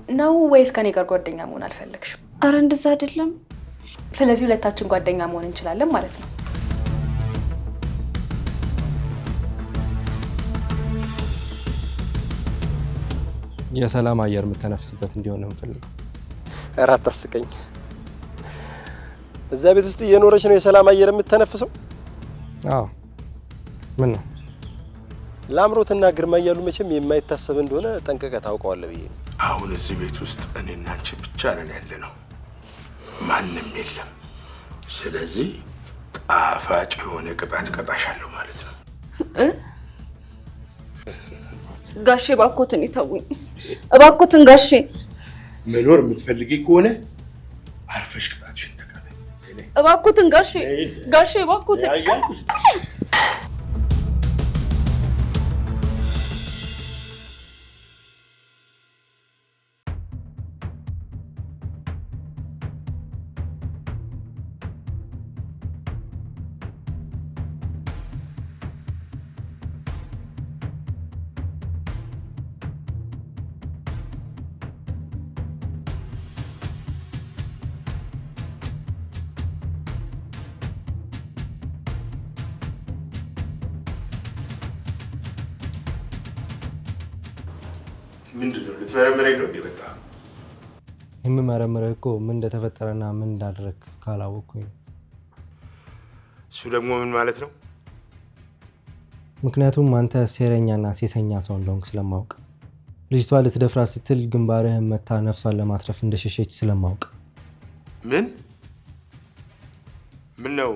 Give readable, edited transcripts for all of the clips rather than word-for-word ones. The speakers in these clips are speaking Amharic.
ነው ወይስ ከኔ ጋር ጓደኛ መሆን አልፈለግሽም? አረ እንደዛ አይደለም። ስለዚህ ሁለታችን ጓደኛ መሆን እንችላለን ማለት ነው። የሰላም አየር የምትነፍስበት እንዲሆን ነው የምፈልገው። እራት ታስቀኝ። እዛ ቤት ውስጥ እየኖረች ነው የሰላም አየር የምትነፍሰው? አዎ። ምን ነው ላምሮትና ግርማ እያሉ መቼም የማይታሰብ እንደሆነ ጠንቅቀህ ታውቀዋለህ ብዬ ነው። አሁን እዚህ ቤት ውስጥ እኔና አንቺ ብቻ ነን ያለነው፣ ማንም የለም። ስለዚህ ጣፋጭ የሆነ ቅጣት ቀጣሻለሁ ማለት ነው። ጋሼ እባክዎትን ይተውኝ፣ እባክዎትን ጋሼ። መኖር የምትፈልጊ ከሆነ አርፈሽ ቅጣትሽን ተቀበይ። እባክዎትን ጋሼ፣ ጋሼ እባክዎትን። ምንድነው ልትመረምረኝ ነው የመጣ? የምመረምረው እኮ ምን እንደተፈጠረና ምን እንዳደረክ ካላወቅኩኝ። እሱ ደግሞ ምን ማለት ነው? ምክንያቱም አንተ ሴረኛና ሴሰኛ ሰው እንደሆንክ ስለማውቅ፣ ልጅቷ ልትደፍራ ስትል ግንባርህን መታ ነፍሷን ለማትረፍ እንደሸሸች ስለማውቅ። ምን ነው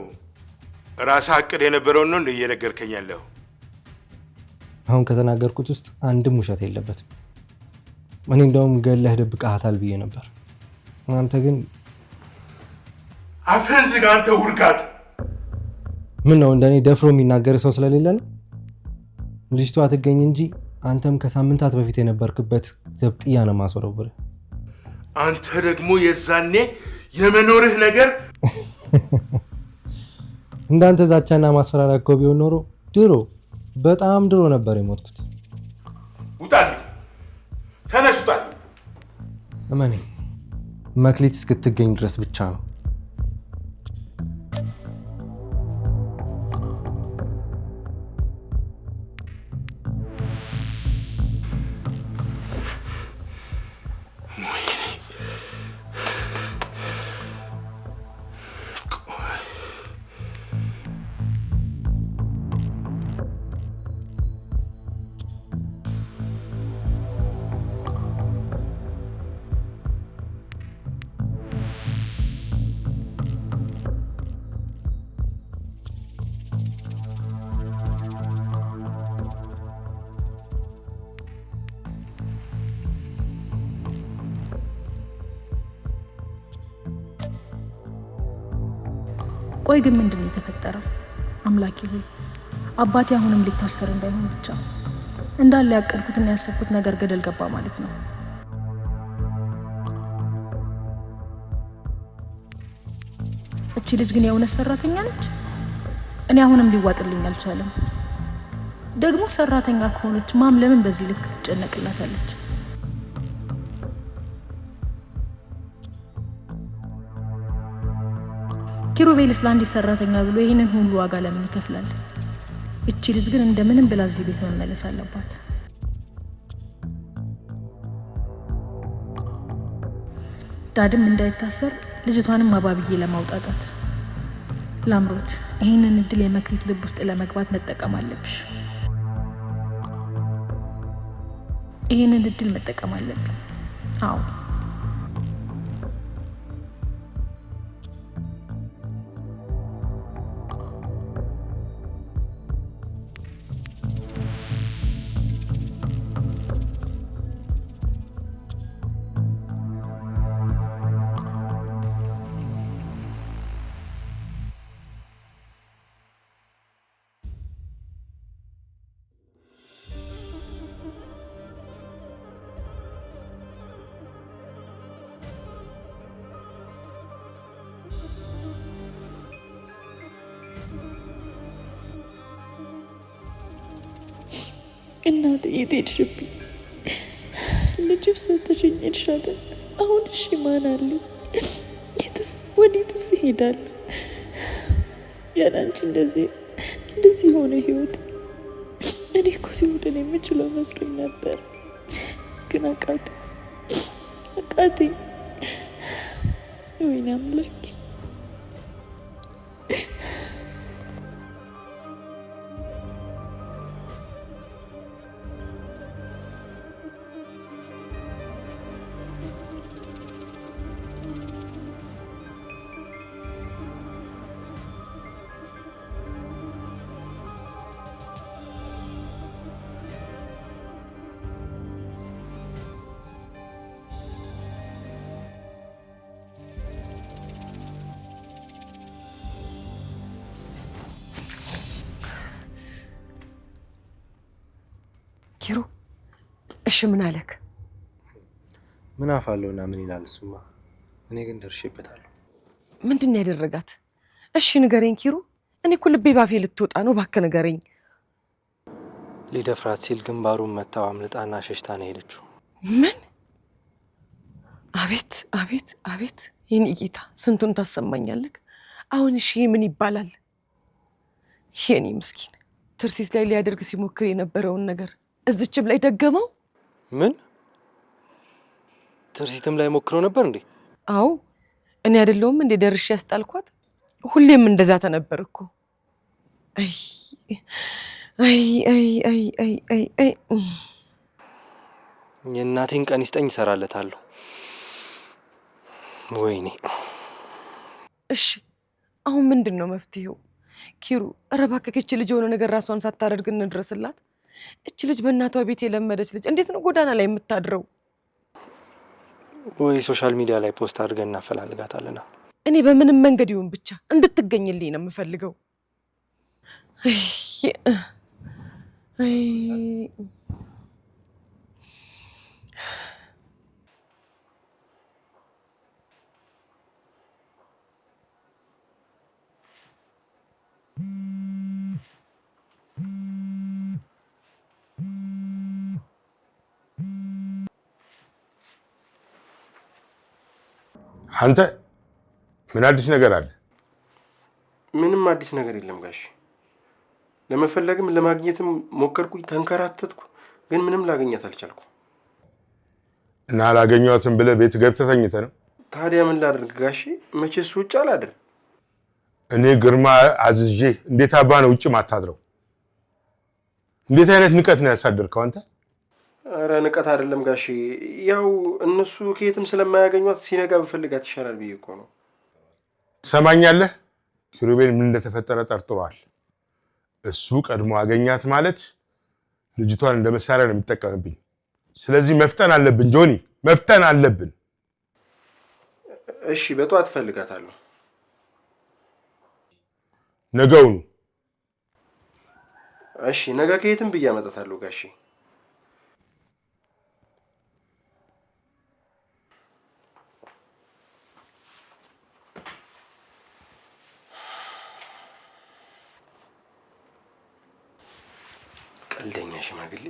ራስህ አቅድ የነበረውን ነው እንደ እየነገርከኝ ያለው? አሁን ከተናገርኩት ውስጥ አንድም ውሸት የለበትም። እኔ እንደውም ገለህ ደብቀሃታል ብዬ ነበር። አንተ ግን አፍህን ዝጋ አንተ ውርጋጥ! ምን ነው እንደኔ ደፍሮ የሚናገር ሰው ስለሌለ ነው? ልጅቷ ትገኝ እንጂ አንተም ከሳምንታት በፊት የነበርክበት ዘብጥያ ነው ማስወረውብህ። አንተ ደግሞ የዛኔ የመኖርህ ነገር እንዳንተ ዛቻና ማስፈራሪያ እኮ ቢሆን ኖሮ ድሮ በጣም ድሮ ነበር የሞትኩት። ውጣልኝ! ተነስ ውጣልኝ! እመኔ መክሊት እስክትገኝ ድረስ ብቻ ነው። ቆይ ግን ምንድነው የተፈጠረው? አምላኬ ሆይ አባቴ አሁንም ሊታሰር እንዳይሆን ብቻ እንዳለ ያቀድኩትና ያሰብኩት ነገር ገደል ገባ ማለት ነው። እቺ ልጅ ግን የእውነት ሰራተኛ ነች? እኔ አሁንም ሊዋጥልኝ አልቻለም። ደግሞ ሰራተኛ ከሆነች ማም ለምን በዚህ ልክ ትጨነቅላታለች? ኪሩቤልስ ለአንዲት ሰራተኛ ብሎ ይህንን ሁሉ ዋጋ ለምን ይከፍላል? እቺ ልጅ ግን እንደምንም ብላ እዚህ ቤት መመለስ አለባት። ዳድም እንዳይታሰር ልጅቷንም አባብዬ ለማውጣጣት። ላምሮት ይህንን እድል የመክሊት ልብ ውስጥ ለመግባት መጠቀም አለብሽ። ይህንን እድል መጠቀም አለብኝ። አዎ እናቴ የት ሄድሽብኝ? ልጅብ ሰጥተሽኝ ሄድሻለሁ። አሁን እሺ ማን አለ? ወዴትስ እሄዳለሁ? ያለ አንቺ እንደዚህ ሆነ ህይወት። እኔ እኮ ሲወደን የምችለው መስሎኝ ነበር፣ ግን አቃተኝ። ወይኔ አምላኬ። ኪሩ እሺ ምን አለክ? ምን አፋለውና ምን ይላል እሱማ። እኔ ግን ደርሼበታለሁ። ምንድን ያደረጋት? እሺ ንገረኝ ኪሩ። እኔ እኮ ልቤ ባፌ ልትወጣ ነው። እባክህ ንገረኝ። ሊደፍራት ሲል ግንባሩን መታው፣ አምልጣና ሸሽታ ነው ሄደችው። ምን? አቤት አቤት አቤት! የኔ ጌታ ስንቱን ታሰማኛለህ። አሁን እሺ ምን ይባላል? የኔ ምስኪን ትርሲስ ላይ ሊያደርግ ሲሞክር የነበረውን ነገር እዝችም ላይ ደገመው። ምን? ትርሲትም ላይ ሞክሮ ነበር እንዴ? አዎ እኔ አይደለሁም እንዴ ደርሼ ያስጣልኳት? ሁሌም እንደዛ ተነበርኩ። አይ አይ አይ አይ አይ አይ አይ የእናቴን ቀን ይስጠኝ እሰራለታለሁ። ወይኔ። እሺ አሁን ምንድን ነው መፍትሄው? ኪሩ ኧረ እባክህ እቺ ልጅ የሆነ ነገር ራሷን ሳታደርግ እንድረስላት። እቺ ልጅ በእናቷ ቤት የለመደች ልጅ እንዴት ነው ጎዳና ላይ የምታድረው? ወይ ሶሻል ሚዲያ ላይ ፖስት አድርገን እናፈላልጋታለና። እኔ በምንም መንገድ ይሁን ብቻ እንድትገኝልኝ ነው የምፈልገው። አይ አንተ ምን አዲስ ነገር አለ? ምንም አዲስ ነገር የለም ጋሽ። ለመፈለግም ለማግኘትም ሞከርኩኝ፣ ተንከራተትኩ፣ ግን ምንም ላገኛት አልቻልኩ። እና አላገኘኋትም ብለህ ቤት ገብተህ ተኝተህ ነው? ታዲያ ምን ላድርግ ጋሽ? መቼስ ውጭ አላድር። እኔ ግርማ አዝዤ እንዴት አባ ነው ውጭ ማታድረው? እንዴት አይነት ንቀት ነው ያሳደርከው አንተ? ኧረ ንቀት አይደለም ጋሽ፣ ያው እነሱ ከየትም ስለማያገኟት ሲነጋ ብፈልጋት ይሻላል ብዬ እኮ ነው። ትሰማኛለህ? ኪሩቤል ምን እንደተፈጠረ ጠርጥሯል። እሱ ቀድሞ አገኛት ማለት ልጅቷን እንደ መሳሪያ ነው የሚጠቀምብኝ። ስለዚህ መፍጠን አለብን ጆኒ፣ መፍጠን አለብን። እሺ በጠዋት እፈልጋታለሁ። ነገውኑ? እሺ ነገ ከየትም ብዬ አመጣታለሁ ጋሽ። ቀልደኛ ሽማግሌ።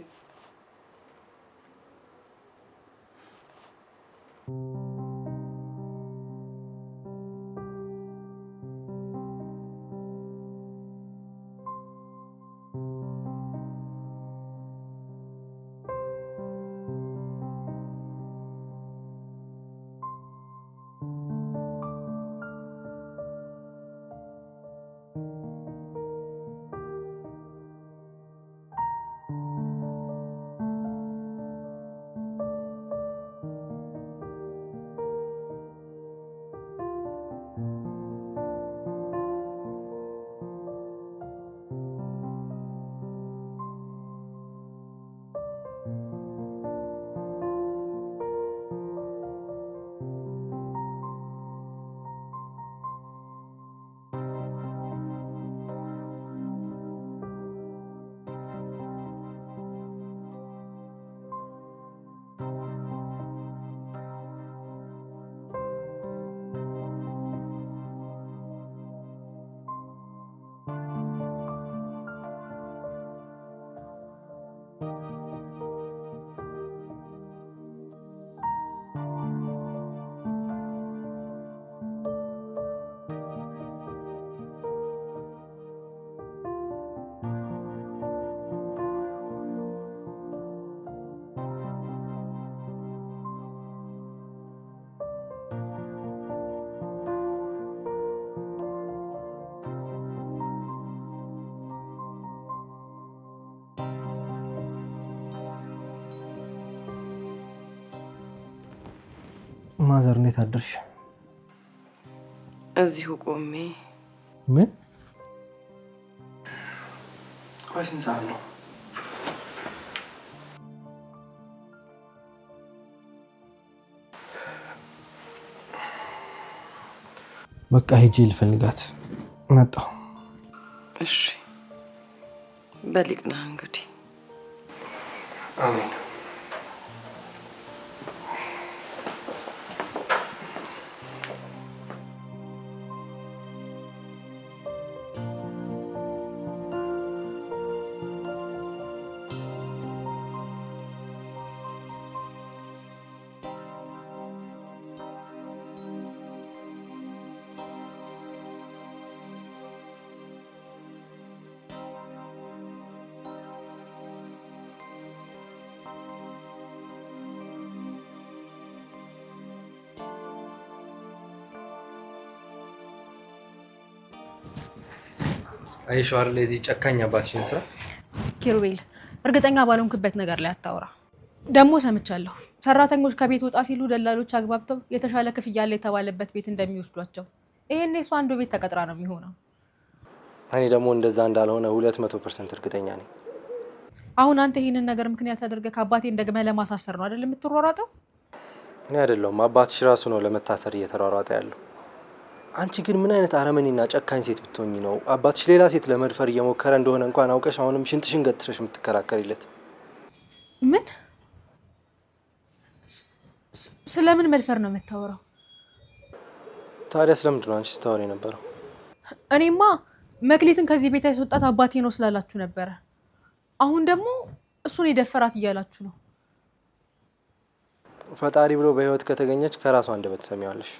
ማዘር እንዴት አደርሽ? እዚሁ ቆሜ። ምን? ቆይ ስንት ሰዓት ነው? በቃ ሂጂ ልፈልጋት መጣሁ። እሺ በሊቅና እንግዲህ አሜን። አይሻር ለዚህ ጨካኝ አባትሽን ስራ። ኪሩቤል እርግጠኛ ባልሆንክበት ነገር ላይ አታውራ። ደግሞ ሰምቻለሁ ሰራተኞች ከቤት ወጣ ሲሉ ደላሎች አግባብተው የተሻለ ክፍያ ያለ የተባለበት ቤት እንደሚወስዷቸው። ይሄኔ እሷ አንዱ ቤት ተቀጥራ ነው የሚሆነው። እኔ ደግሞ እንደዛ እንዳልሆነ 200% እርግጠኛ ነኝ። አሁን አንተ ይሄንን ነገር ምክንያት አድርገህ ከአባቴን ደግመህ ለማሳሰር ነው አይደል የምትሯሯጠው? እኔ አይደለሁም አባትሽ ራሱ ነው ለመታሰር እየተሯሯጠ ያለው። አንቺ ግን ምን አይነት አረመኔና ጨካኝ ሴት ብትሆኚ ነው አባትሽ ሌላ ሴት ለመድፈር እየሞከረ እንደሆነ እንኳን አውቀሽ አሁንም ሽንጥሽን ገትረሽ የምትከራከሪለት? ምን? ስለምን መድፈር ነው የምታወራው? ታዲያ ስለምንድን ነው አንቺ ስታወሪ ነበረው? እኔማ መክሊትን ከዚህ ቤት ያስወጣት አባቴ ነው ስላላችሁ ነበረ። አሁን ደግሞ እሱን የደፈራት እያላችሁ ነው። ፈጣሪ ብሎ በህይወት ከተገኘች ከራሷ አንደበት ትሰሚዋለሽ።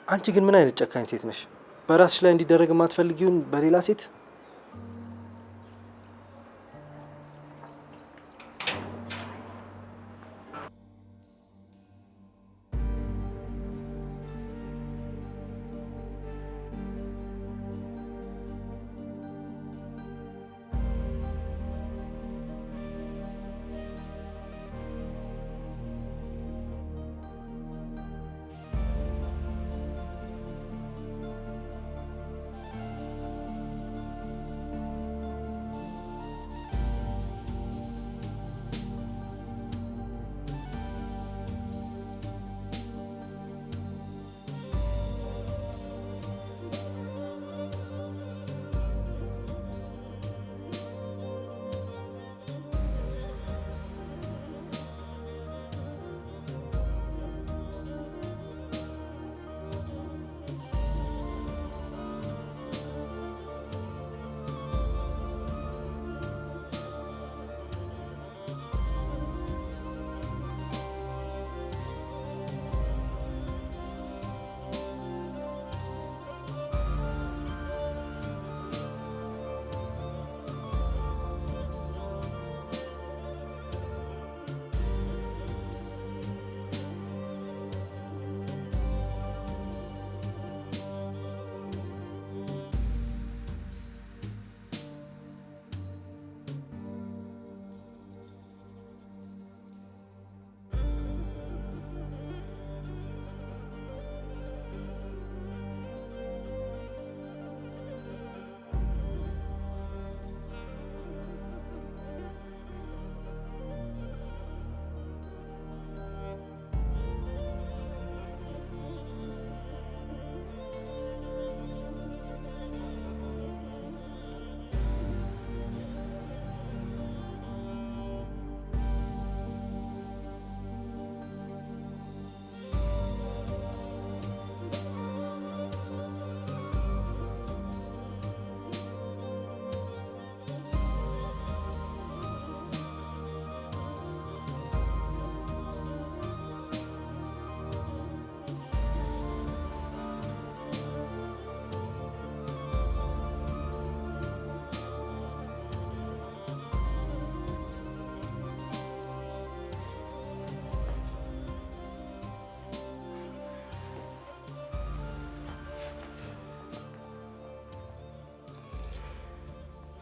አንቺ ግን ምን አይነት ጨካኝ ሴት ነሽ? በራስሽ ላይ እንዲደረግ የማትፈልጊውን በሌላ ሴት?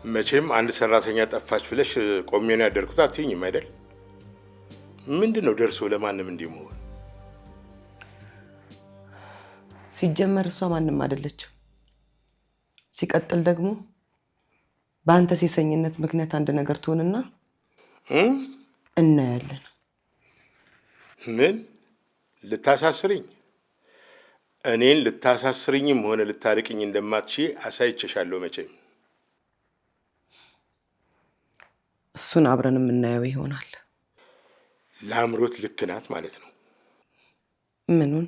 መቼም አንድ ሰራተኛ ጠፋች ብለሽ ቆሜ ነው ያደርኩት አትይኝም አይደል? ምንድነው ደርሶ ለማንም እንዲሞን? ሲጀመር እሷ ማንም አይደለችም። ሲቀጥል ደግሞ በአንተ ሴሰኝነት ምክንያት አንድ ነገር ትሆንና እናያለን። ምን ልታሳስርኝ? እኔን ልታሳስርኝም ሆነ ልታርቅኝ እንደማትችይ አሳይቼሻለሁ መቼም። እሱን አብረን የምናየው ይሆናል። ለአምሮት ልክ ናት ማለት ነው? ምኑን?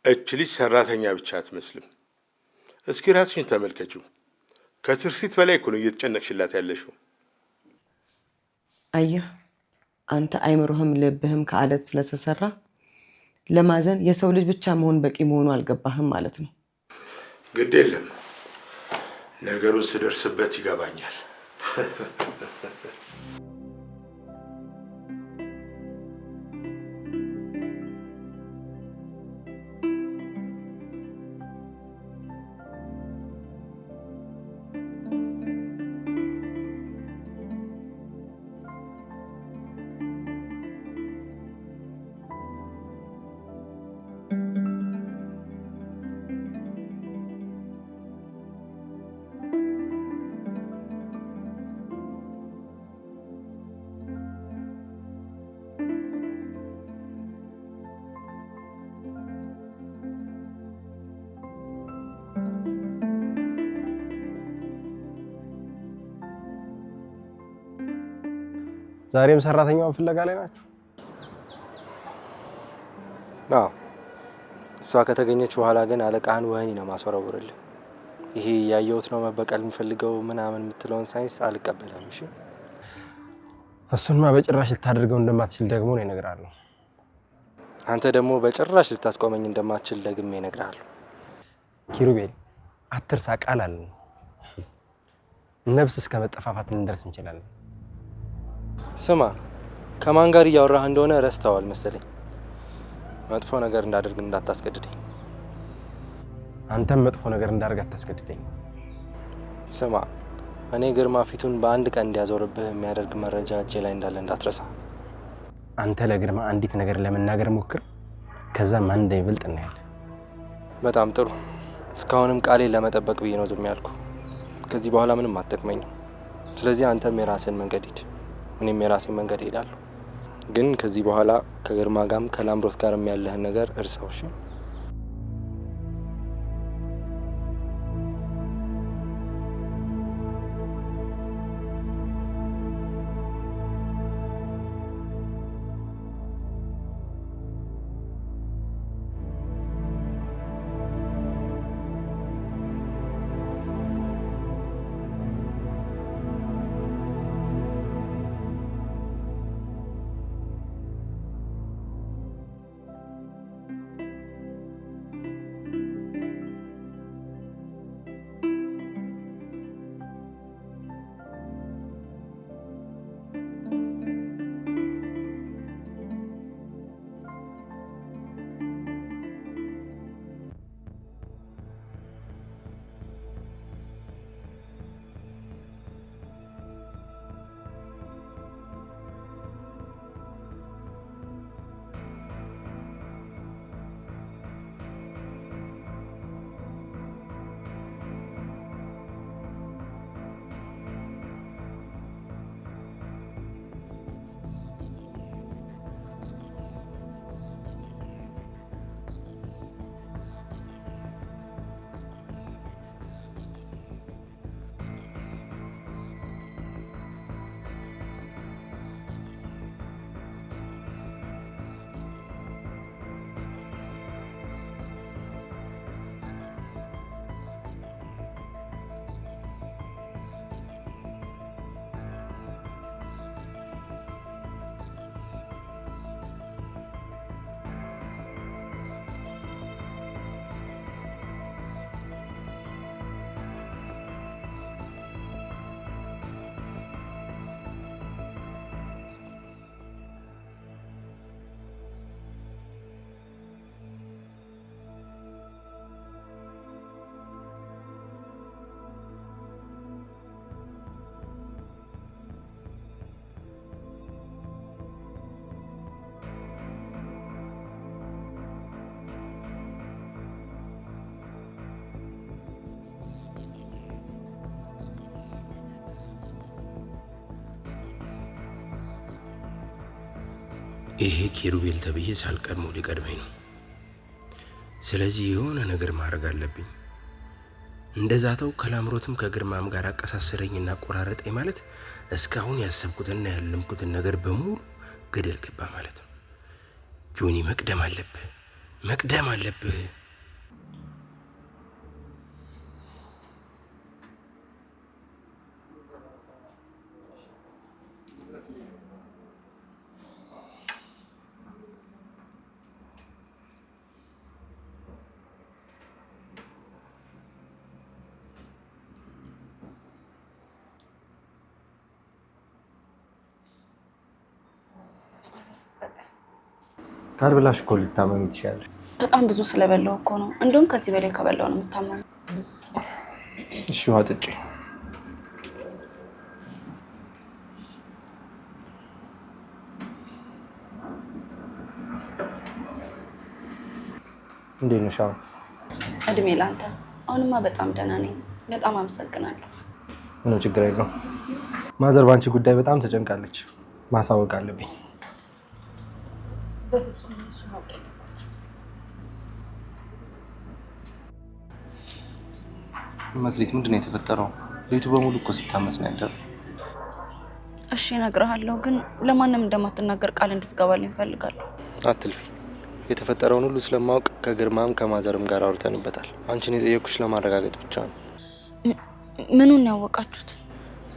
እች ልጅ ሰራተኛ ብቻ አትመስልም። እስኪ ራስሽን ተመልከችው። ከትርሲት በላይ እኮ ነው እየተጨነቅሽላት ያለሽው። አየህ፣ አንተ አይምሮህም ልብህም ከአለት ስለተሰራ ለማዘን የሰው ልጅ ብቻ መሆን በቂ መሆኑ አልገባህም ማለት ነው። ግድ የለም፣ ነገሩን ስደርስበት ይገባኛል። ዛሬም ሰራተኛውን ፍለጋ ላይ ናችሁ? አዎ። እሷ ከተገኘች በኋላ ግን አለቃህን ወህኒ ነው ማስወረውርልህ። ይሄ ያየሁት ነው መበቀል የምፈልገው ምናምን የምትለውን ሳይንስ አልቀበልም። እሺ፣ እሱንማ በጭራሽ ልታደርገው እንደማትችል ደግሞ ነው እነግርሃለሁ። አንተ ደግሞ በጭራሽ ልታስቆመኝ እንደማትችል ደግሜ እነግርሃለሁ። ኪሩቤል አትርሳ፣ ቃል አለ። ነፍስ እስከ መጠፋፋት ልንደርስ እንችላለን። ስማ፣ ከማን ጋር እያወራህ እንደሆነ ረስተዋል መሰለኝ። መጥፎ ነገር እንዳደርግ እንዳታስገድደኝ። አንተም መጥፎ ነገር እንዳደርግ አታስገድደኝ። ስማ፣ እኔ ግርማ ፊቱን በአንድ ቀን እንዲያዞርብህ የሚያደርግ መረጃ እጄ ላይ እንዳለ እንዳትረሳ። አንተ ለግርማ አንዲት ነገር ለመናገር ሞክር፣ ከዛ ማን እንደሚበልጥ እናያለን። በጣም ጥሩ። እስካሁንም ቃሌን ለመጠበቅ ብዬ ነው ዝም ያልኩ። ከዚህ በኋላ ምንም አትጠቅመኝም። ስለዚህ አንተም የራስን መንገድ ሂድ፣ እኔም የራሴን መንገድ ሄዳለሁ። ግን ከዚህ በኋላ ከግርማ ጋርም ከላምሮት ጋርም ያለህን ነገር እርሳው። እሺ? ይሄ ኪሩቤል ተብዬ ሳልቀድሞ ሊቀድመኝ ነው። ስለዚህ የሆነ ነገር ማድረግ አለብኝ። እንደዛተው ከላምሮትም ከግርማም ጋር አቀሳሰረኝና ቆራረጠኝ ማለት እስካሁን ያሰብኩትና ያለምኩትን ነገር በሙሉ ገደል ገባ ማለት ነው። ጆኒ መቅደም አለብህ። ካልብላሽ እኮ ልታመሚ ትችያለሽ። በጣም ብዙ ስለበላው እኮ ነው። እንደውም ከዚህ በላይ ከበላው ነው የምታመመው። እሺ ውሃ ጠጪ። እንዴት ነሽ? እድሜ ላንተ። አሁንማ በጣም ደህና ነኝ። በጣም አመሰግናለሁ። ምንም ችግር የለውም። ማዘር ባንቺ ጉዳይ በጣም ተጨንቃለች። ማሳወቅ አለብኝ። መክሊት ምንድን ነው የተፈጠረው? ቤቱ በሙሉ እኮ ሲታመስ ነው ያደረው። እሺ እነግርሃለሁ፣ ግን ለማንም እንደማትናገር ቃል እንድትገባልኝ እፈልጋለሁ። አትልፊ። የተፈጠረውን ሁሉ ስለማወቅ ከግርማም ከማዘርም ጋር አውርተንበታል። አንቺን የጠየኩሽ ለማረጋገጥ ብቻ ነው። ምኑን ያወቃችሁት?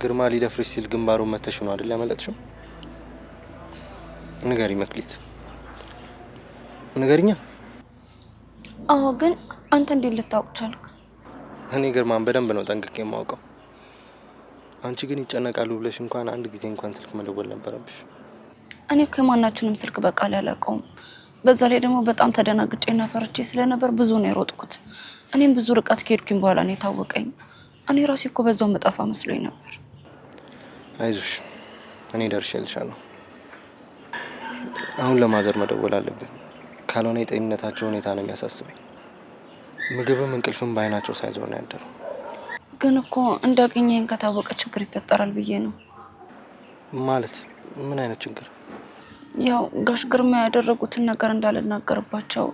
ግርማ ሊደፍርሽ ሲል ግንባሩን መተሽ ነው አይደል ያመለጥሽው? ንገሪ መክሊት፣ ንገሪኛ። አዎ፣ ግን አንተ እንዴት ልታውቅ ቻልክ? እኔ ግርማን በደንብ ነው ጠንቅቄ የማውቀው። አንቺ ግን ይጨነቃሉ ብለሽ እንኳን አንድ ጊዜ እንኳን ስልክ መደወል ነበረብሽ። እኔ እኮ የማናችንም ስልክ በቃል ያላቀውም። በዛ ላይ ደግሞ በጣም ተደናግጬና ፈርቼ ስለነበር ብዙ ነው የሮጥኩት። እኔም ብዙ ርቀት ከሄድኩኝ በኋላ ነው የታወቀኝ። እኔ ራሴ እኮ በዛው መጣፋ መስሎኝ ነበር። አይዞሽ፣ እኔ ደርሼልሻለሁ። አሁን ለማዘር መደወል አለብን። ካልሆነ የጤንነታቸው ሁኔታ ነው የሚያሳስበኝ። ምግብም እንቅልፍም በአይናቸው ሳይዞር ነው ያደረው። ግን እኮ እንዳገኘኝ ከታወቀ ችግር ይፈጠራል ብዬ ነው። ማለት ምን አይነት ችግር? ያው ጋሽ ግርማ ያደረጉትን ነገር እንዳልናገርባቸው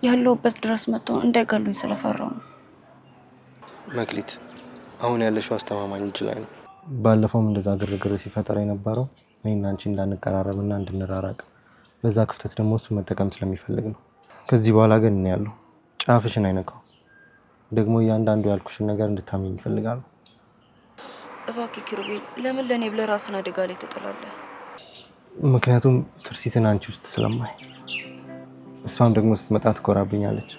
ያለውበት ድረስ መጥተው እንዳይገሉኝ ስለፈራው ነው። መክሊት፣ አሁን ያለሽው አስተማማኝ እጅ ላይ ነው። ባለፈውም እንደዛ ግርግር ሲፈጠር የነበረው እኔና አንቺ እንዳንቀራረብና እንድንራራቅ፣ በዛ ክፍተት ደግሞ እሱ መጠቀም ስለሚፈልግ ነው። ከዚህ በኋላ ግን እኔ ያለው ጫፍሽን አይነካው። ደግሞ እያንዳንዱ ያልኩሽን ነገር እንድታመኝ ይፈልጋሉ። እባክህ ኪሩቤል፣ ለምን ለኔ ብለህ ራስን አደጋ ላይ ትጥላለህ? ምክንያቱም ትርሲትን አንቺ ውስጥ ስለማይ፣ እሷም ደግሞ ስትመጣ ትኮራብኛለች።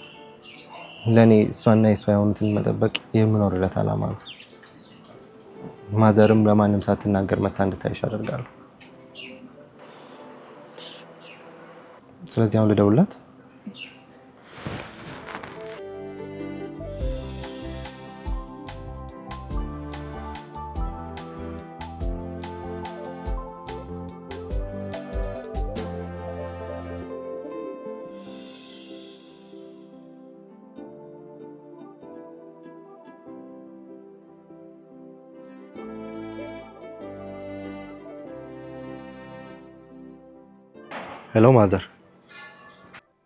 ለእኔ እሷና የእሷ የሆኑትን መጠበቅ የምኖርለት አላማ ነው። ማዘርም ለማንም ሳትናገር መታ እንድታይሽ አደርጋለሁ። ስለዚህ አሁን ልደውልላት። ሄሎ ማዘር።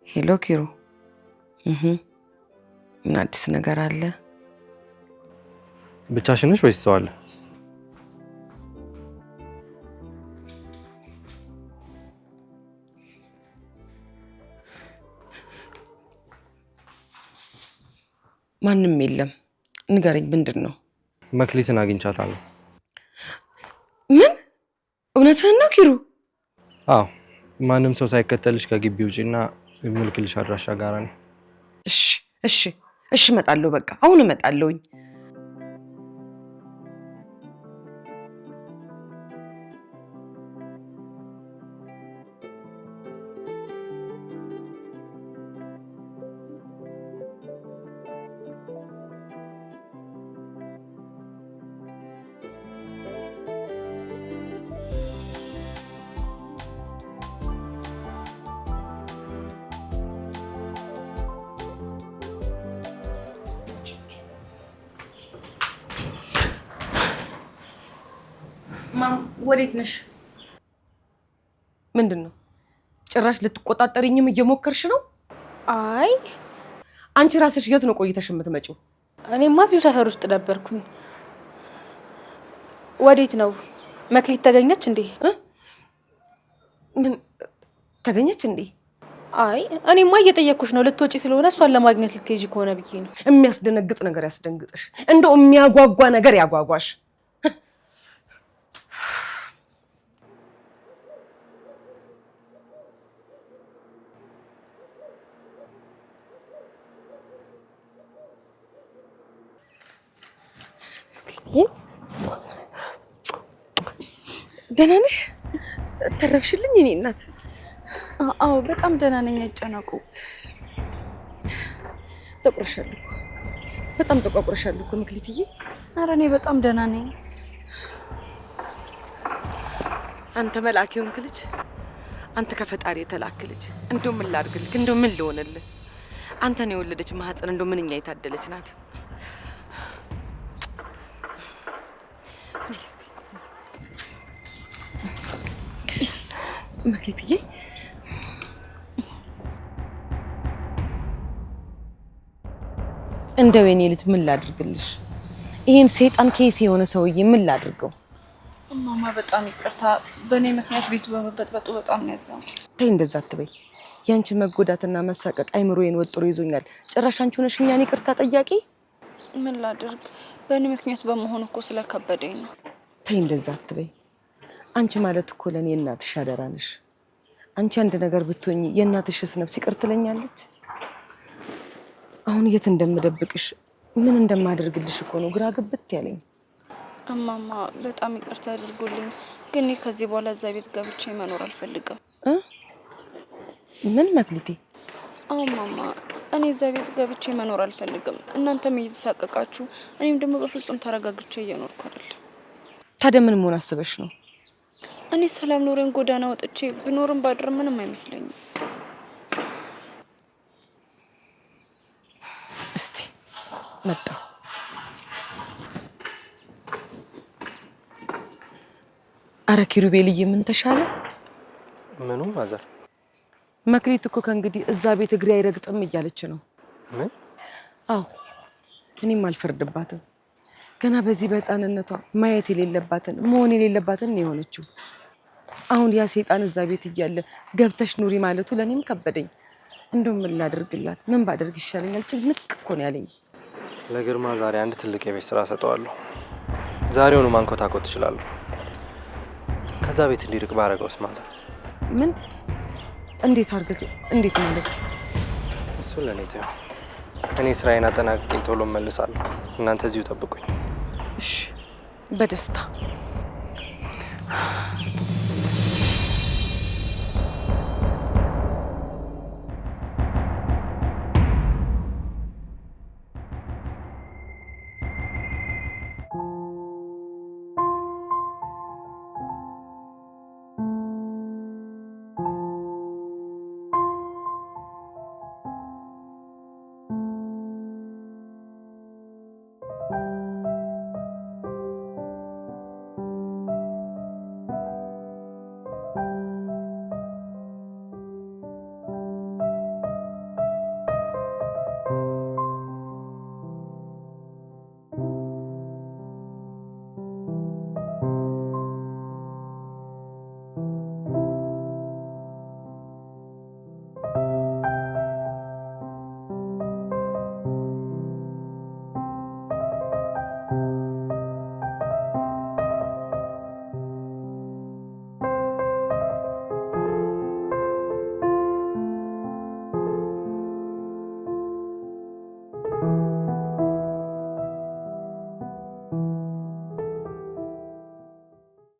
ሄሎ ኪሩ። ምን አዲስ ነገር አለ? ብቻሽን ነሽ ወይስ ሰው አለ? ማንም የለም። ንገረኝ፣ ምንድን ነው? መክሊትን አግኝቻታለሁ። ምን? እውነትህን ነው ኪሩ? አዎ፣ ማንም ሰው ሳይከተልሽ ከግቢ ውጪና የምልክልሽ አድራሻ ጋር ነኝ። እሺ እሺ እሺ፣ እመጣለሁ። በቃ አሁን እመጣለሁኝ። ማም፣ ወዴት ነሽ? ምንድን ነው? ጭራሽ ልትቆጣጠሪኝም እየሞከርሽ ነው? አይ አንቺ ራስሽ የት ነው ቆይተሽ የምትመጪው? እኔማ እዚሁ ሰፈር ውስጥ ነበርኩኝ። ወዴት ነው? መክሊት ተገኘች እንዴ? ተገኘች እንዴ? አይ እኔማ እየጠየኩሽ ነው። ልትወጪ ስለሆነ እሷን ለማግኘት ልትሄጂ ከሆነ ብዬ ነው። የሚያስደነግጥ ነገር ያስደንግጥሽ፣ እንደው የሚያጓጓ ነገር ያጓጓሽ። ደህና ነሽ? ተረፍሽልኝ እኔ እናት? አዎ በጣም ደህና ነኝ። አይጨነቁ። ተቆርሻል እኮ በጣም ተቆርሻል እኮ መክሊትዬ። ኧረ እኔ በጣም ደህና ነኝ። አንተ መልአክ የሆንክ ልጅ፣ አንተ ከፈጣሪ የተላክ ልጅ፣ እንደው ምን ላድርግልህ? እንደው ምን ልሆንልህ? አንተን የወለደች ማህፀን እንደው ምንኛ የታደለች ናት። መክሊትዬ እንደው የኔ ልጅ ምን ላድርግልሽ? ይሄን ሰይጣን ኬስ የሆነ ሰውዬ ምን ላድርገው? እማማ በጣም ይቅርታ፣ በእኔ ምክንያት ቤቱ በመበጥበጡ በጣም ነው ያዘንኩት። ተይ እንደዛ አትበይ። ያንቺ መጎዳትና መሳቀቅ አይምሮዬን ወጥሮ ይዞኛል። ጭራሽ አንቺ ሆነሽ እኛን ይቅርታ ጠያቂ? ምን ላድርግ? በእኔ ምክንያት በመሆን እኮ ስለከበደኝ ነው። ተይ እንደዛ አትበይ። አንቺ ማለት እኮ ለእኔ እናትሽ አደራ ነሽ። አንቺ አንድ ነገር ብትሆኚ የእናትሽስ ነፍስ ይቅር ትለኛለች? አሁን የት እንደምደብቅሽ ምን እንደማደርግልሽ እኮ ነው ግራ ግብት ያለኝ። እማማ በጣም ይቅርታ ያድርጉልኝ፣ ግን እኔ ከዚህ በኋላ እዛ ቤት ገብቼ መኖር አልፈልግም። ምን መክሊቴ? አዎ እማማ፣ እኔ እዛ ቤት ገብቼ መኖር አልፈልግም። እናንተም እየተሳቀቃችሁ፣ እኔም ደግሞ በፍጹም ተረጋግቼ እየኖርኩ አይደለም። ታዲያ ምን መሆን አስበሽ ነው? እኔ ሰላም ኖሬን ጎዳና ወጥቼ ብኖርም ባድር ምንም አይመስለኝም። እስቲ መጣሁ። አረ ኪሩቤልዬ ምን ተሻለ? ምኑ ማዘር? መክሊት እኮ ከእንግዲህ እዛ ቤት እግሬ አይረግጥም እያለች ነው። ምን? አዎ እኔም አልፈርድባትም። ገና በዚህ በህፃንነቷ ማየት የሌለባትን መሆን የሌለባትን ነው የሆነችው። አሁን ያ ሰይጣን እዛ ቤት እያለ ገብተሽ ኑሪ ማለቱ ለኔም ከበደኝ። እንደው ምን ላድርግላት? ምን ባደርግ ይሻለኛል? ጭንቅ እኮ ነው ያለኝ። ለግርማ ዛሬ አንድ ትልቅ የቤት ስራ ሰጠዋለሁ። ዛሬውኑ ማንኮታኮት ትችላለሁ። ከዛ ቤት እንዲርቅ ባረገውስ ማዘር? ምን? እንዴት አድርገህ? እንዴት ማለት? እሱ ለኔ ተይው። እኔ ስራዬን አጠናቅቄ ቶሎ እመልሳለሁ። እናንተ እዚሁ ጠብቁኝ። እሺ፣ በደስታ